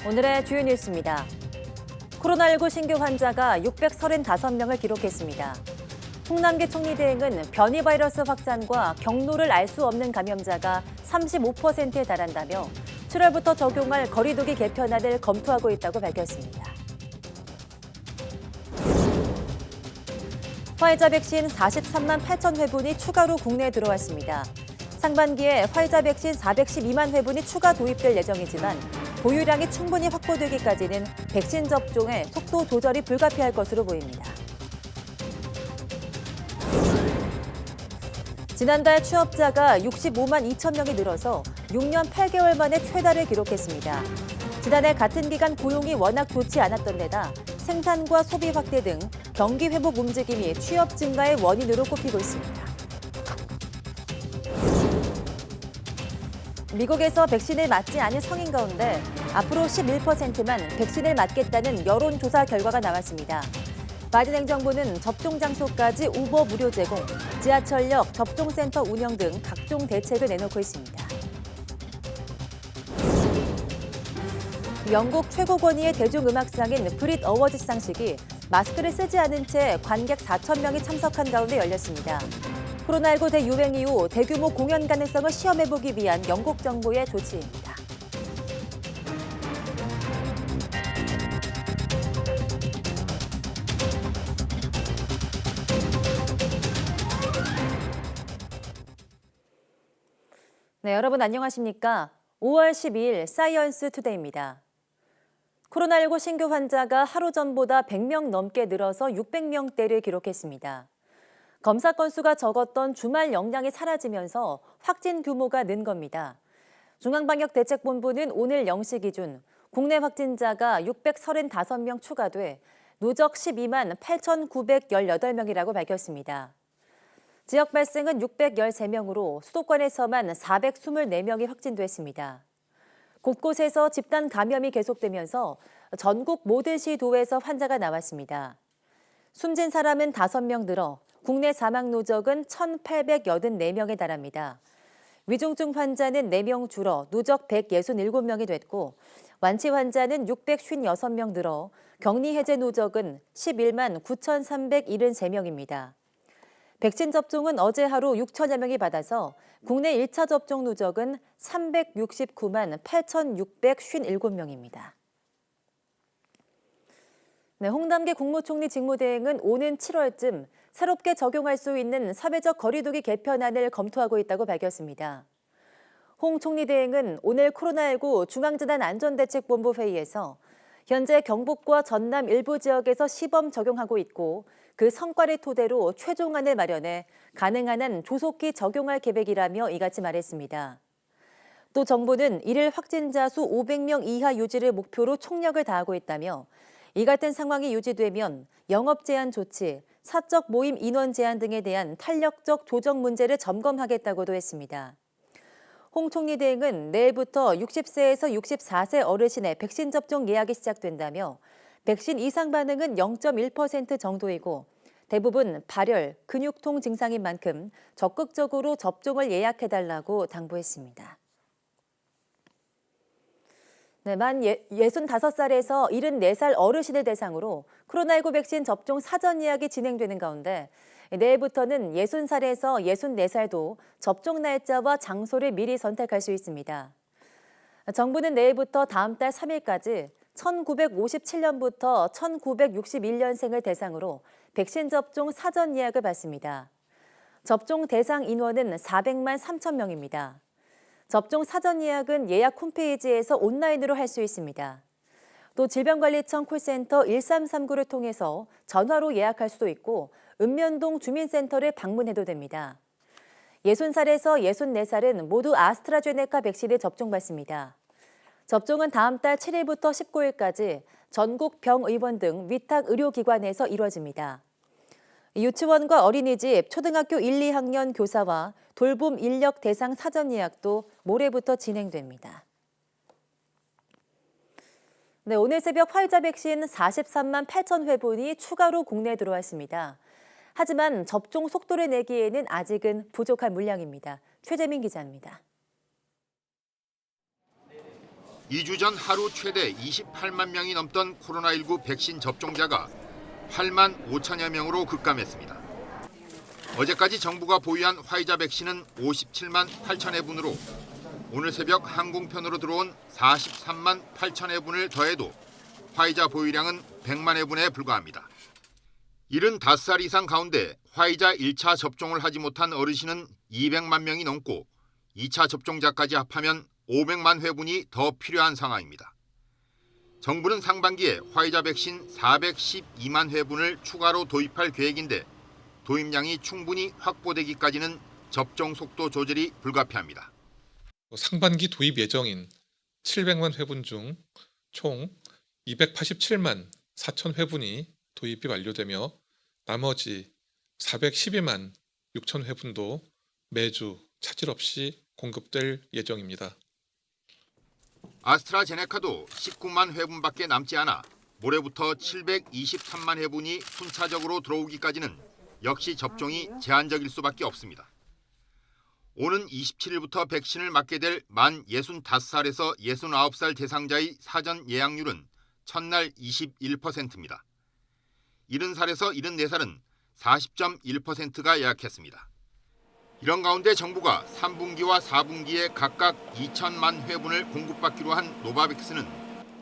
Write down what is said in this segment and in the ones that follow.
오늘의 주요 뉴스입니다. 코로나19 신규 환자가 635명을 기록했습니다. 홍남기 총리 대행은 변이 바이러스 확산과 경로를 알 수 없는 감염자가 35%에 달한다며 7월부터 적용할 거리두기 개편안을 검토하고 있다고 밝혔습니다. 화이자 백신 43만 8천 회분이 추가로 국내에 들어왔습니다. 상반기에 화이자 백신 412만 회분이 추가 도입될 예정이지만 보유량이 충분히 확보되기까지는 백신 접종의 속도 조절이 불가피할 것으로 보입니다. 지난달 취업자가 65만 2천 명이 늘어서 6년 8개월 만에 최다를 기록했습니다. 지난해 같은 기간 고용이 워낙 좋지 않았던 데다 생산과 소비 확대 등 경기 회복 움직임이 취업 증가의 원인으로 꼽히고 있습니다. 미국에서 백신을 맞지 않은 성인 가운데 앞으로 11%만 백신을 맞겠다는 여론조사 결과가 나왔습니다. 바이든 행정부는 접종 장소까지 우버 무료 제공, 지하철역 접종센터 운영 등 각종 대책을 내놓고 있습니다. 영국 최고 권위의 대중음악상인 브릿 어워즈 시상식이 마스크를 쓰지 않은 채 관객 4천 명이 참석한 가운데 열렸습니다. 코로나19 대유행 이후 대규모 공연 가능성을 시험해보기 위한 영국 정부의 조치입니다. 네, 여러분 안녕하십니까? 5월 12일 사이언스 투데이입니다. 코로나19 신규 환자가 하루 전보다 100명 넘게 늘어서 600명대를 기록했습니다. 검사 건수가 적었던 주말 역량이 사라지면서 확진 규모가 는 겁니다. 중앙방역대책본부는 오늘 0시 기준 국내 확진자가 635명 추가돼 누적 12만 8,918명이라고 밝혔습니다. 지역 발생은 613명으로 수도권에서만 424명이 확진됐습니다. 곳곳에서 집단 감염이 계속되면서 전국 모든 시도에서 환자가 나왔습니다. 숨진 사람은 5명 늘어 국내 사망 누적은 1,884명에 달합니다. 위중증 환자는 4명 줄어 누적 167명이 됐고 완치 환자는 656명 늘어 격리 해제 누적은 11만 9,373명입니다. 백신 접종은 어제 하루 6천여 명이 받아서 국내 1차 접종 누적은 369만 8,657명입니다. 네, 홍남기 국무총리 직무대행은 오는 7월쯤 새롭게 적용할 수 있는 사회적 거리두기 개편안을 검토하고 있다고 밝혔습니다. 홍 총리 대행은 오늘 코로나19 중앙재난안전대책본부 회의에서 현재 경북과 전남 일부 지역에서 시범 적용하고 있고 그 성과를 토대로 최종안을 마련해 가능한 한 조속히 적용할 계획이라며 이같이 말했습니다. 또 정부는 일일 확진자 수 500명 이하 유지를 목표로 총력을 다하고 있다며 이 같은 상황이 유지되면 영업 제한 조치, 사적 모임 인원 제한 등에 대한 탄력적 조정 문제를 점검하겠다고도 했습니다. 홍 총리 대행은 내일부터 60세에서 64세 어르신의 백신 접종 예약이 시작된다며 백신 이상 반응은 0.1% 정도이고 대부분 발열, 근육통 증상인 만큼 적극적으로 접종을 예약해달라고 당부했습니다. 네, 만 65살에서 74살 어르신을 대상으로 코로나19 백신 접종 사전 예약이 진행되는 가운데 내일부터는 60살에서 64살도 접종 날짜와 장소를 미리 선택할 수 있습니다. 정부는 내일부터 다음 달 3일까지 1957년부터 1961년생을 대상으로 백신 접종 사전 예약을 받습니다. 접종 대상 인원은 400만 3천 명입니다. 접종 사전 예약은 예약 홈페이지에서 온라인으로 할 수 있습니다. 또 질병관리청 콜센터 1339를 통해서 전화로 예약할 수도 있고 읍면동 주민센터를 방문해도 됩니다. 60살에서 64살은 모두 아스트라제네카 백신을 접종받습니다. 접종은 다음 달 7일부터 19일까지 전국 병의원 등 위탁 의료기관에서 이루어집니다. 유치원과 어린이집, 초등학교 1, 2학년 교사와 돌봄 인력 대상 사전 예약도 모레부터 진행됩니다. 네, 오늘 새벽 화이자 백신 43만 8천 회분이 추가로 국내에 들어왔습니다. 하지만 접종 속도를 내기에는 아직은 부족한 물량입니다. 최재민 기자입니다. 2주 전 하루 최대 28만 명이 넘던 코로나19 백신 접종자가 8만 5천여 명으로 급감했습니다. 어제까지 정부가 보유한 화이자 백신은 57만 8천 회분으로 오늘 새벽 항공편으로 들어온 43만 8천 회분을 더해도 화이자 보유량은 100만 회분에 불과합니다. 75살 이상 가운데 화이자 1차 접종을 하지 못한 어르신은 200만 명이 넘고 2차 접종자까지 합하면 500만 회분이 더 필요한 상황입니다. 정부는 상반기에 화이자 백신 412만 회분을 추가로 도입할 계획인데 도입량이 충분히 확보되기까지는 접종 속도 조절이 불가피합니다. 상반기 도입 예정인 700만 회분 중 총 287만 4천 회분이 도입이 완료되며 나머지 412만 6천 회분도 매주 차질 없이 공급될 예정입니다. 아스트라제네카도 19만 회분밖에 남지 않아 모레부터 723만 회분이 순차적으로 들어오기까지는 역시 접종이 제한적일 수밖에 없습니다. 오는 27일부터 백신을 맞게 될 만 65살에서 69살 대상자의 사전 예약률은 첫날 21%입니다. 70살에서 74살은 40.1%가 예약했습니다. 이런 가운데 정부가 3분기와 4분기에 각각 2천만 회분을 공급받기로 한 노바백스는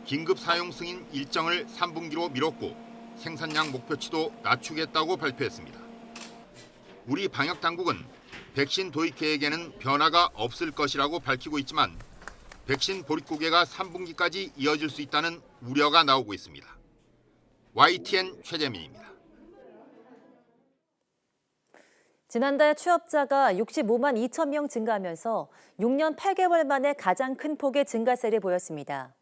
긴급 사용 승인 일정을 3분기로 미뤘고 생산량 목표치도 낮추겠다고 발표했습니다. 우리 방역당국은 백신 도입 계획에는 변화가 없을 것이라고 밝히고 있지만 백신 보릿고개가 3분기까지 이어질 수 있다는 우려가 나오고 있습니다. YTN 최재민입니다. 지난달 취업자가 65만 2천 명 증가하면서 6년 8개월 만에 가장 큰 폭의 증가세를 보였습니다.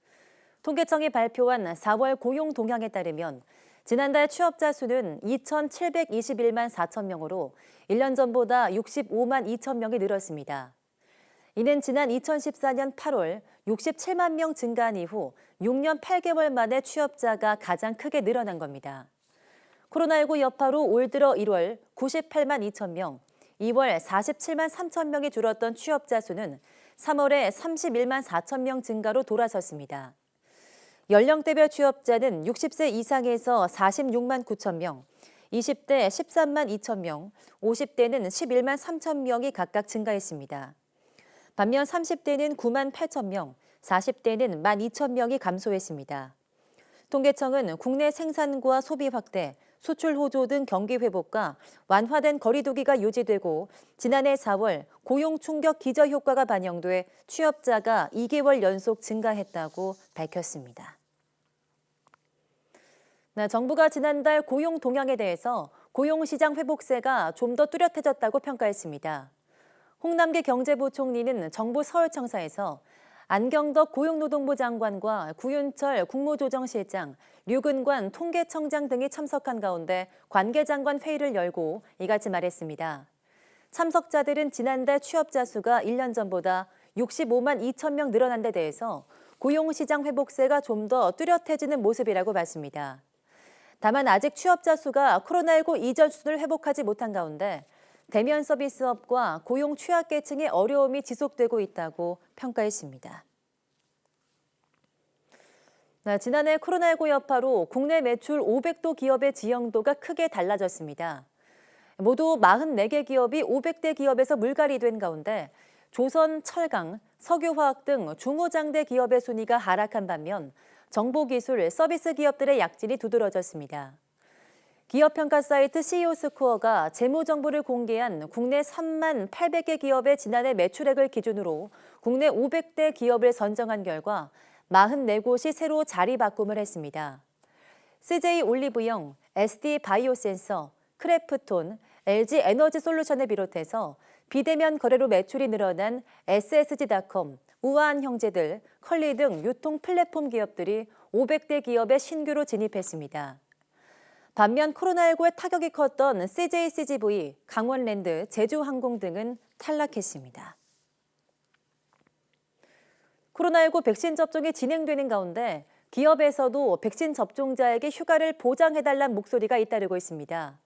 통계청이 발표한 4월 고용 동향에 따르면 지난달 취업자 수는 2,721만 4천 명으로 1년 전보다 65만 2천 명이 늘었습니다. 이는 지난 2014년 8월 67만 명 증가한 이후 6년 8개월 만에 취업자가 가장 크게 늘어난 겁니다. 코로나19 여파로 올 들어 1월 98만 2천 명, 2월 47만 3천 명이 줄었던 취업자 수는 3월에 31만 4천 명 증가로 돌아섰습니다. 연령대별 취업자는 60세 이상에서 46만 9천 명, 20대 13만 2천 명, 50대는 11만 3천 명이 각각 증가했습니다. 반면 30대는 9만 8천 명, 40대는 1만 2천 명이 감소했습니다. 통계청은 국내 생산과 소비 확대, 수출 호조 등 경기 회복과 완화된 거리 두기가 유지되고 지난해 4월 고용 충격 기저 효과가 반영돼 취업자가 2개월 연속 증가했다고 밝혔습니다. 정부가 지난달 고용 동향에 대해서 고용시장 회복세가 좀 더 뚜렷해졌다고 평가했습니다. 홍남기 경제부총리는 정부 서울청사에서 안경덕 고용노동부 장관과 구윤철 국무조정실장, 류근관 통계청장 등이 참석한 가운데 관계장관 회의를 열고 이같이 말했습니다. 참석자들은 지난달 취업자 수가 1년 전보다 65만 2천 명 늘어난 데 대해서 고용시장 회복세가 좀 더 뚜렷해지는 모습이라고 봤습니다. 다만 아직 취업자 수가 코로나19 이전 수준을 회복하지 못한 가운데 대면 서비스업과 고용 취약계층의 어려움이 지속되고 있다고 평가했습니다. 지난해 코로나19 여파로 국내 매출 500도 기업의 지형도가 크게 달라졌습니다. 모두 44개 기업이 500대 기업에서 물갈이 된 가운데 조선, 철강, 석유화학 등 중소장대 기업의 순위가 하락한 반면 정보기술, 서비스 기업들의 약진이 두드러졌습니다. 기업평가 사이트 CEO스코어가 재무정보를 공개한 국내 3만 800개 기업의 지난해 매출액을 기준으로 국내 500대 기업을 선정한 결과 44곳이 새로 자리 바꿈을 했습니다. CJ 올리브영, SD 바이오센서, 크래프톤, LG 에너지 솔루션을 비롯해서 비대면 거래로 매출이 늘어난 SSG닷컴, 우아한 형제들, 컬리 등 유통 플랫폼 기업들이 500대 기업에 신규로 진입했습니다. 반면 코로나19의 타격이 컸던 CJCGV, 강원랜드, 제주항공 등은 탈락했습니다. 코로나19 백신 접종이 진행되는 가운데 기업에서도 백신 접종자에게 휴가를 보장해달라는 목소리가 잇따르고 있습니다.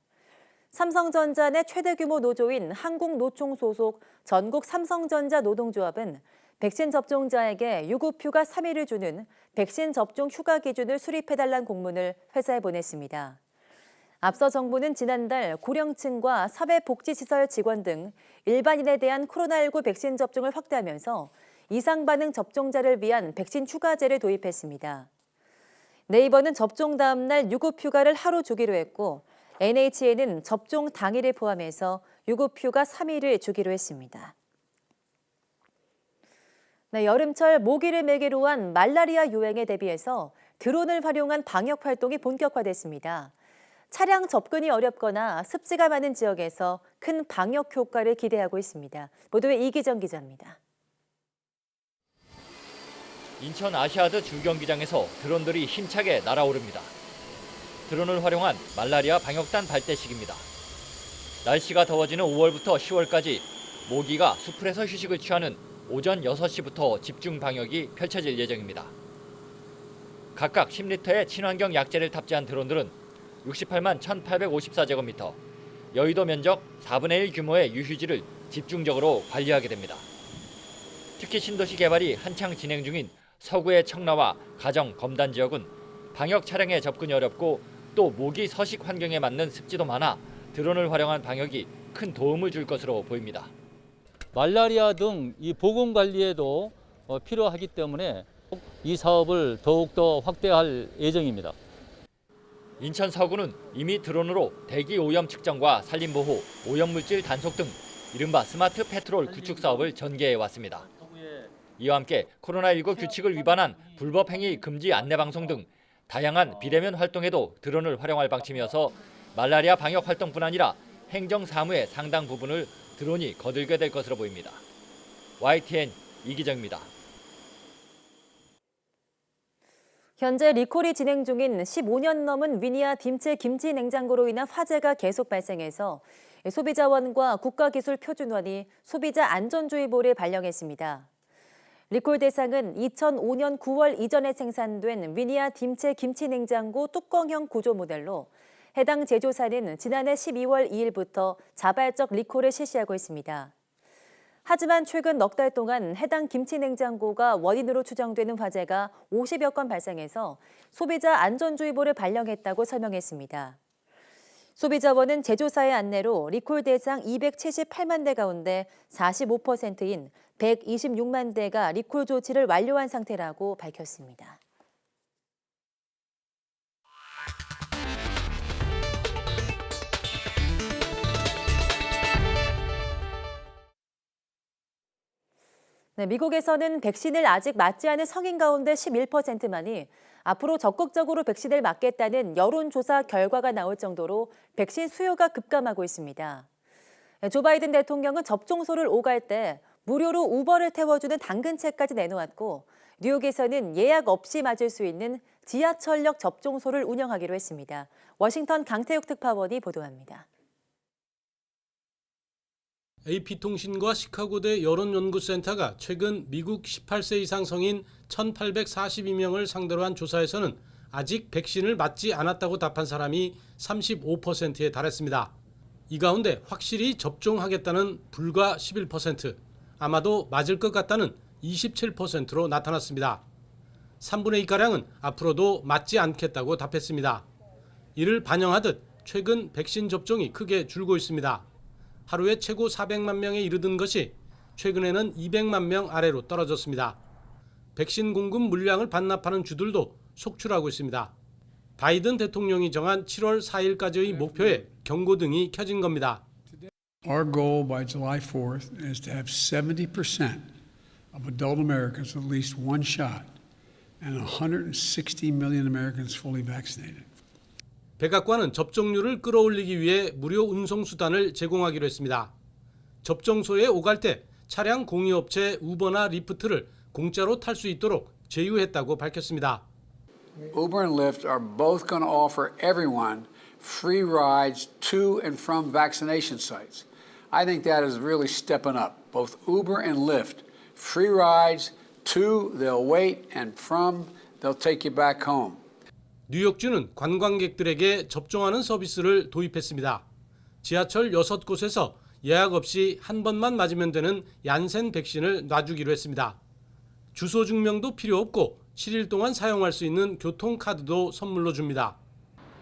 삼성전자 내 최대 규모 노조인 한국노총 소속 전국 삼성전자 노동조합은 백신 접종자에게 유급휴가 3일을 주는 백신 접종 휴가 기준을 수립해달라는 공문을 회사에 보냈습니다. 앞서 정부는 지난달 고령층과 사회복지시설 직원 등 일반인에 대한 코로나19 백신 접종을 확대하면서 이상 반응 접종자를 위한 백신 휴가제를 도입했습니다. 네이버는 접종 다음 날 유급휴가를 하루 주기로 했고 NHN은 접종 당일을 포함해서 유급휴가 3일을 주기로 했습니다. 네, 여름철 모기를 매개로 한 말라리아 유행에 대비해서 드론을 활용한 방역 활동이 본격화됐습니다. 차량 접근이 어렵거나 습지가 많은 지역에서 큰 방역 효과를 기대하고 있습니다. 보도에 이기정 기자입니다. 인천 아시아드 주경기장에서 드론들이 힘차게 날아오릅니다. 드론을 활용한 말라리아 방역단 발대식입니다. 날씨가 더워지는 5월부터 10월까지 모기가 수풀에서 휴식을 취하는 오전 6시부터 집중 방역이 펼쳐질 예정입니다. 각각 10리터의 친환경 약재를 탑재한 드론들은 68만 1,854제곱미터, 여의도 면적 4분의 1 규모의 유휴지를 집중적으로 관리하게 됩니다. 특히 신도시 개발이 한창 진행 중인 서구의 청라와 가정, 검단 지역은 방역 차량에 접근이 어렵고 또 모기 서식 환경에 맞는 습지도 많아 드론을 활용한 방역이 큰 도움을 줄 것으로 보입니다. 말라리아 등 이 보건 관리에도 필요하기 때문에 이 사업을 더욱더 확대할 예정입니다. 인천 서구는 이미 드론으로 대기 오염 측정과 산림보호, 오염물질 단속 등 이른바 스마트 페트롤 구축 사업을 전개해 왔습니다. 이와 함께 코로나19 규칙을 위반한 불법 행위 금지 안내 방송 등 다양한 비대면 활동에도 드론을 활용할 방침이어서 말라리아 방역 활동뿐 아니라 행정 사무의 상당 부분을 드론이 거들게 될 것으로 보입니다. YTN 이기정입니다. 현재 리콜이 진행 중인 15년 넘은 위니아 딤치 김치 냉장고로 인한 화재가 계속 발생해서 소비자원과 국가기술표준원이 소비자 안전주의보를 발령했습니다. 리콜 대상은 2005년 9월 이전에 생산된 위니아 딤치 김치 냉장고 뚜껑형 구조 모델로 해당 제조사는 지난해 12월 2일부터 자발적 리콜을 실시하고 있습니다. 하지만 최근 넉 달 동안 해당 김치 냉장고가 원인으로 추정되는 화재가 50여 건 발생해서 소비자 안전주의보를 발령했다고 설명했습니다. 소비자원은 제조사의 안내로 리콜 대상 278만 대 가운데 45%인 126만 대가 리콜 조치를 완료한 상태라고 밝혔습니다. 네, 미국에서는 백신을 아직 맞지 않은 성인 가운데 11%만이 앞으로 적극적으로 백신을 맞겠다는 여론조사 결과가 나올 정도로 백신 수요가 급감하고 있습니다. 조 바이든 대통령은 접종소를 오갈 때 무료로 우버를 태워주는 당근책까지 내놓았고 뉴욕에서는 예약 없이 맞을 수 있는 지하철역 접종소를 운영하기로 했습니다. 워싱턴 강태욱 특파원이 보도합니다. AP통신과 시카고대 여론연구센터가 최근 미국 18세 이상 성인 1,842명을 상대로 한 조사에서는 아직 백신을 맞지 않았다고 답한 사람이 35%에 달했습니다. 이 가운데 확실히 접종하겠다는 불과 11%, 아마도 맞을 것 같다는 27%로 나타났습니다. 3분의 2가량은 앞으로도 맞지 않겠다고 답했습니다. 이를 반영하듯 최근 백신 접종이 크게 줄고 있습니다. 하루에 최고 400만 명에 이르던 것이 최근에는 200만 명 아래로 떨어졌습니다. 백신 공급 물량을 반납하는 주들도 속출하고 있습니다. 바이든 대통령이 정한 7월 4일까지의 목표에 경고등이 켜진 겁니다. Our goal by July 4th is to have 70% of adult Americans at least one shot and 160 million Americans fully vaccinated. 백악관은 접종률을 끌어올리기 위해 무료 운송수단을 제공하기로 했습니다. 접종소에 오갈 때 차량 공유업체 우버나 리프트를 공짜로 탈 수 있도록 제휴했다고 밝혔습니다. Uber and Lyft are both going to offer everyone free rides to and from vaccination sites. I think that is really stepping up. Both Uber and Lyft, free rides to, they'll wait, and from, they'll take you back home. 뉴욕주는 관광객들에게 접종하는 서비스를 도입했습니다. 지하철 6곳에서 예약 없이 한 번만 맞으면 되는 얀센 백신을 놔주기로 했습니다. 주소 증명도 필요 없고 7일 동안 사용할 수 있는 교통카드도 선물로 줍니다.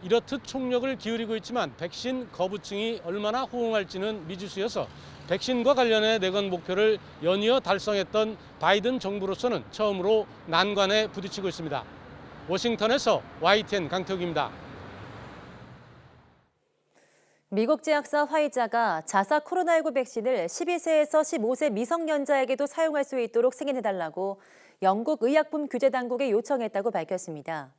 이렇듯 총력을 기울이고 있지만 백신 거부층이 얼마나 호응할지는 미지수여서 백신과 관련해 내건 목표를 연이어 달성했던 바이든 정부로서는 처음으로 난관에 부딪히고 있습니다. 워싱턴에서 YTN 강태욱입니다. 미국 제약사 화이자가 자사 코로나19 백신을 12세에서 15세 미성년자에게도 사용할 수 있도록 승인해달라고 영국 의약품 규제 당국에 요청했다고 밝혔습니다.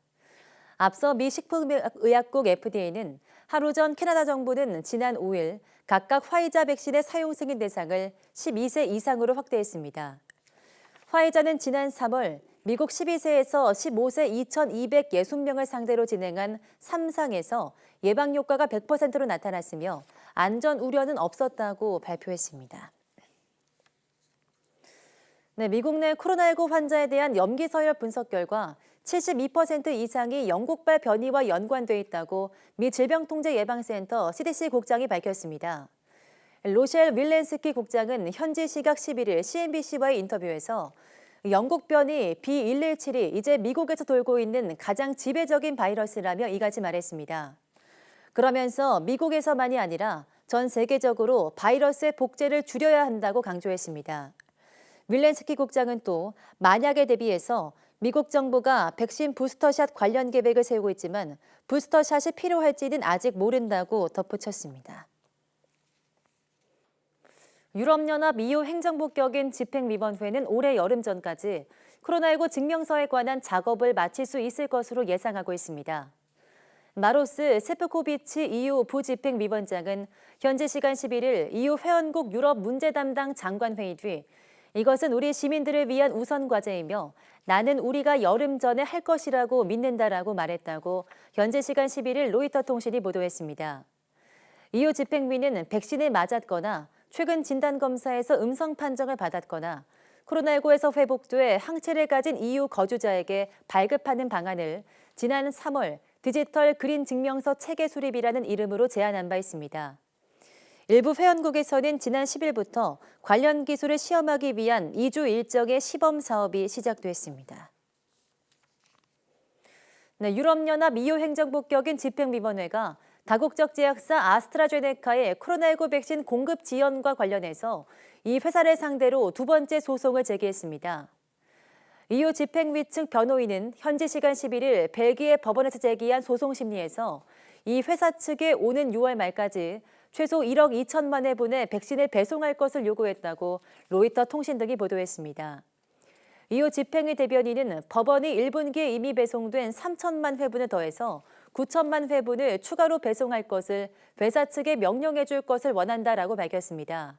앞서 미 식품의약국 FDA는 하루 전 캐나다 정부는 지난 5일 각각 화이자 백신의 사용 승인 대상을 12세 이상으로 확대했습니다. 화이자는 지난 3월 미국 12세에서 15세 2,260명을 상대로 진행한 3상에서 예방 효과가 100%로 나타났으며 안전 우려는 없었다고 발표했습니다. 네, 미국 내 코로나19 환자에 대한 염기 서열 분석 결과 72% 이상이 영국발 변이와 연관돼 있다고 미 질병통제예방센터 CDC 국장이 밝혔습니다. 로셸 윌렌스키 국장은 현지 시각 11일 CNBC와의 인터뷰에서 영국 변이 B117이 이제 미국에서 돌고 있는 가장 지배적인 바이러스라며 이같이 말했습니다. 그러면서 미국에서만이 아니라 전 세계적으로 바이러스의 복제를 줄여야 한다고 강조했습니다. 윌렌스키 국장은 또 만약에 대비해서 미국 정부가 백신 부스터샷 관련 계획을 세우고 있지만 부스터샷이 필요할지는 아직 모른다고 덧붙였습니다. 유럽연합 EU 행정부 격인 집행위원회는 올해 여름 전까지 코로나19 증명서에 관한 작업을 마칠 수 있을 것으로 예상하고 있습니다. 마로스 세프코비치 EU 부집행위원장은 현지 시간 11일 EU 회원국 유럽 문제 담당 장관 회의 뒤 이것은 우리 시민들을 위한 우선 과제이며 나는 우리가 여름 전에 할 것이라고 믿는다라고 말했다고 현지 시간 11일 로이터 통신이 보도했습니다. EU 집행위는 백신을 맞았거나 최근 진단검사에서 음성 판정을 받았거나 코로나19에서 회복돼 항체를 가진 EU 거주자에게 발급하는 방안을 지난 3월 디지털 그린 증명서 체계 수립이라는 이름으로 제안한 바 있습니다. 일부 회원국에서는 지난 10일부터 관련 기술을 시험하기 위한 2주 일정의 시범 사업이 시작됐습니다. 네, 유럽연합 EU 행정부 격인 집행위원회가 다국적 제약사 아스트라제네카의 코로나19 백신 공급 지연과 관련해서 이 회사를 상대로 두 번째 소송을 제기했습니다. EU 집행위 측 변호인은 현지 시간 11일 벨기에 법원에서 제기한 소송 심리에서 이 회사 측에 오는 6월 말까지 최소 1억 2천만 회분의 백신을 배송할 것을 요구했다고 로이터 통신 등이 보도했습니다. EU 집행위 대변인은 법원이 1분기에 이미 배송된 3천만 회분을 더해서 9천만 회분을 추가로 배송할 것을 회사 측에 명령해 줄 것을 원한다라고 밝혔습니다.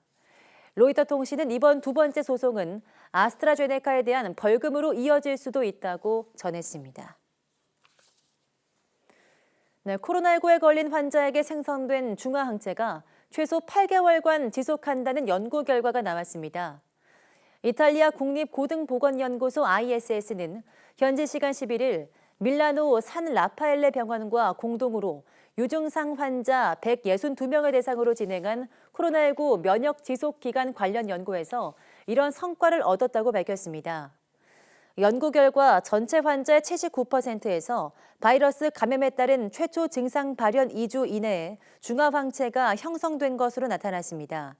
로이터 통신은 이번 두 번째 소송은 아스트라제네카에 대한 벌금으로 이어질 수도 있다고 전했습니다. 네, 코로나19에 걸린 환자에게 생성된 중화항체가 최소 8개월간 지속한다는 연구 결과가 나왔습니다. 이탈리아 국립고등보건연구소 ISS는 현지 시간 11일 밀라노 산 라파엘레 병원과 공동으로 유증상 환자 162명을 대상으로 진행한 코로나19 면역 지속 기간 관련 연구에서 이런 성과를 얻었다고 밝혔습니다. 연구 결과 전체 환자의 79%에서 바이러스 감염에 따른 최초 증상 발현 2주 이내에 중화항체가 형성된 것으로 나타났습니다.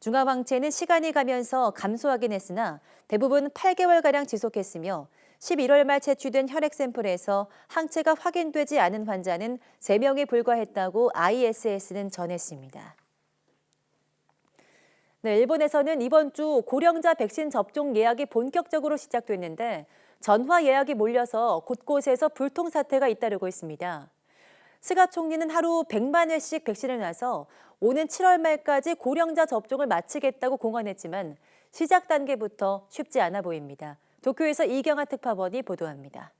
중화항체는 시간이 가면서 감소하긴 했으나 대부분 8개월가량 지속했으며 11월 말 채취된 혈액 샘플에서 항체가 확인되지 않은 환자는 3명에 불과했다고 ISS는 전했습니다. 네, 일본에서는 이번 주 고령자 백신 접종 예약이 본격적으로 시작됐는데 전화 예약이 몰려서 곳곳에서 불통 사태가 잇따르고 있습니다. 스가 총리는 하루 100만 회씩 백신을 놔서 오는 7월 말까지 고령자 접종을 마치겠다고 공언했지만 시작 단계부터 쉽지 않아 보입니다. 도쿄에서 이경아 특파원이 보도합니다.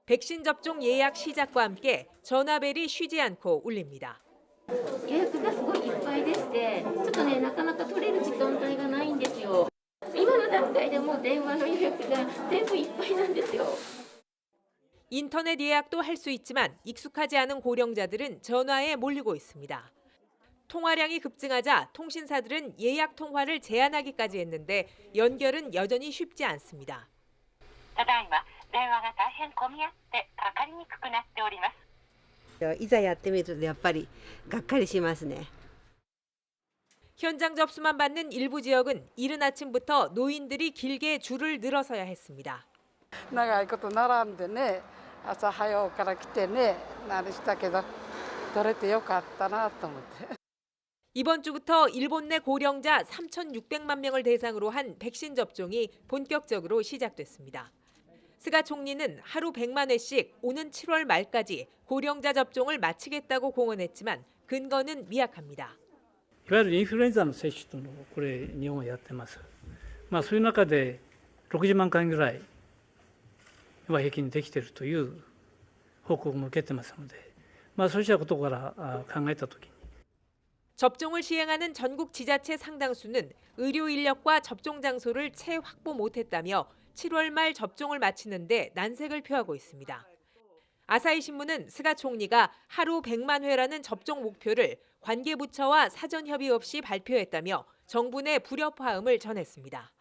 백신 접종 예약 시작과 함께 전화벨이 쉬지 않고 울립니다. 予約がすごいいっぱいでして、ちょっとね、なかなか取れる時間帯がないんですよ。今の段階でもう電話の予約が全部いっぱいなんですよ。 인터넷 예약도 할 수 있지만 익숙하지 않은 고령자들은 전화에 몰리고 있습니다. 통화량이 급증하자 통신사들은 예약 통화를 제한하기까지 했는데 연결은 여전히 쉽지 않습니다. ただいま電話が大変混み合ってかかりにくくなっております。いざやってみるとやっぱりがっかりしますね。 현장 접수만 받는 일부 지역은 이른 아침부터 노인들이 길게 줄을 늘어서야 했습니다. 長いこと並んでね、朝早うから来てね、何したけど取れてよかったなと思って。 이번 주부터 일본 내 고령자 3,600만 명을 대상으로 한 백신 접종이 본격적으로 시작됐습니다. 스가 총리는 하루 100만 회씩 오는 7월 말까지 고령자 접종을 마치겠다고 공언했지만 근거는 미약합니다. いわゆるインフルエンザの接種というのをこれ日本はやってます。そういう中で60万回ぐらいは平均にできているという報告も受けてますので、そうしたことから考えたときに。 접종을 시행하는 전국 지자체 상당수는 의료 인력과 접종 장소를 채 확보 못했다며 7월 말 접종을 마치는데 난색을 표하고 있습니다. 아사히 신문은 스가 총리가 하루 100만 회라는 접종 목표를 관계부처와 사전 협의 없이 발표했다며 정부 내 불협화음을 전했습니다.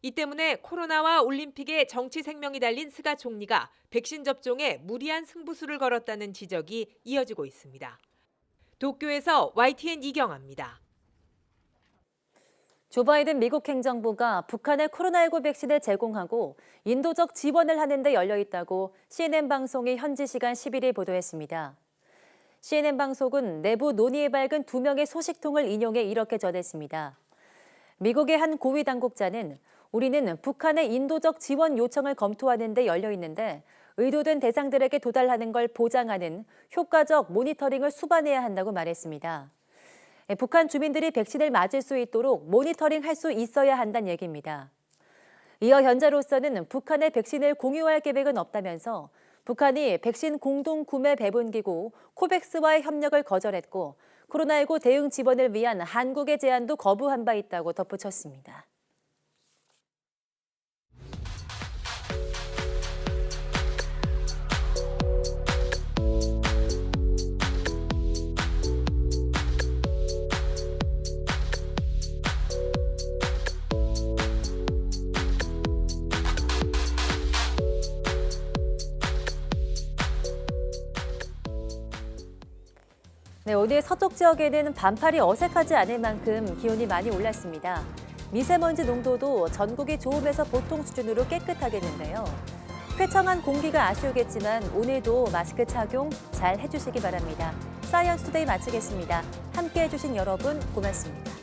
이 때문에 코로나와 올림픽에 정치 생명이 달린 스가 총리가 백신 접종에 무리한 승부수를 걸었다는 지적이 이어지고 있습니다. 도쿄에서 YTN 이경아입니다. 조 바이든 미국 행정부가 북한에 코로나19 백신을 제공하고 인도적 지원을 하는 데 열려 있다고 CNN 방송이 현지 시간 11일 보도했습니다. CNN 방송은 내부 논의에 밝은 2명의 소식통을 인용해 이렇게 전했습니다. 미국의 한 고위 당국자는 우리는 북한의 인도적 지원 요청을 검토하는 데 열려 있는데 의도된 대상들에게 도달하는 걸 보장하는 효과적 모니터링을 수반해야 한다고 말했습니다. 북한 주민들이 백신을 맞을 수 있도록 모니터링할 수 있어야 한다는 얘기입니다. 이어 현재로서는 북한의 백신을 공유할 계획은 없다면서 북한이 백신 공동 구매 배분기구 코백스와의 협력을 거절했고 코로나19 대응 지원을 위한 한국의 제안도 거부한 바 있다고 덧붙였습니다. 네, 오늘 서쪽 지역에는 반팔이 어색하지 않을 만큼 기온이 많이 올랐습니다. 미세먼지 농도도 전국이 좋음에서 보통 수준으로 깨끗하겠는데요. 쾌청한 공기가 아쉬우겠지만 오늘도 마스크 착용 잘 해주시기 바랍니다. 사이언스 투데이 마치겠습니다. 함께해 주신 여러분 고맙습니다.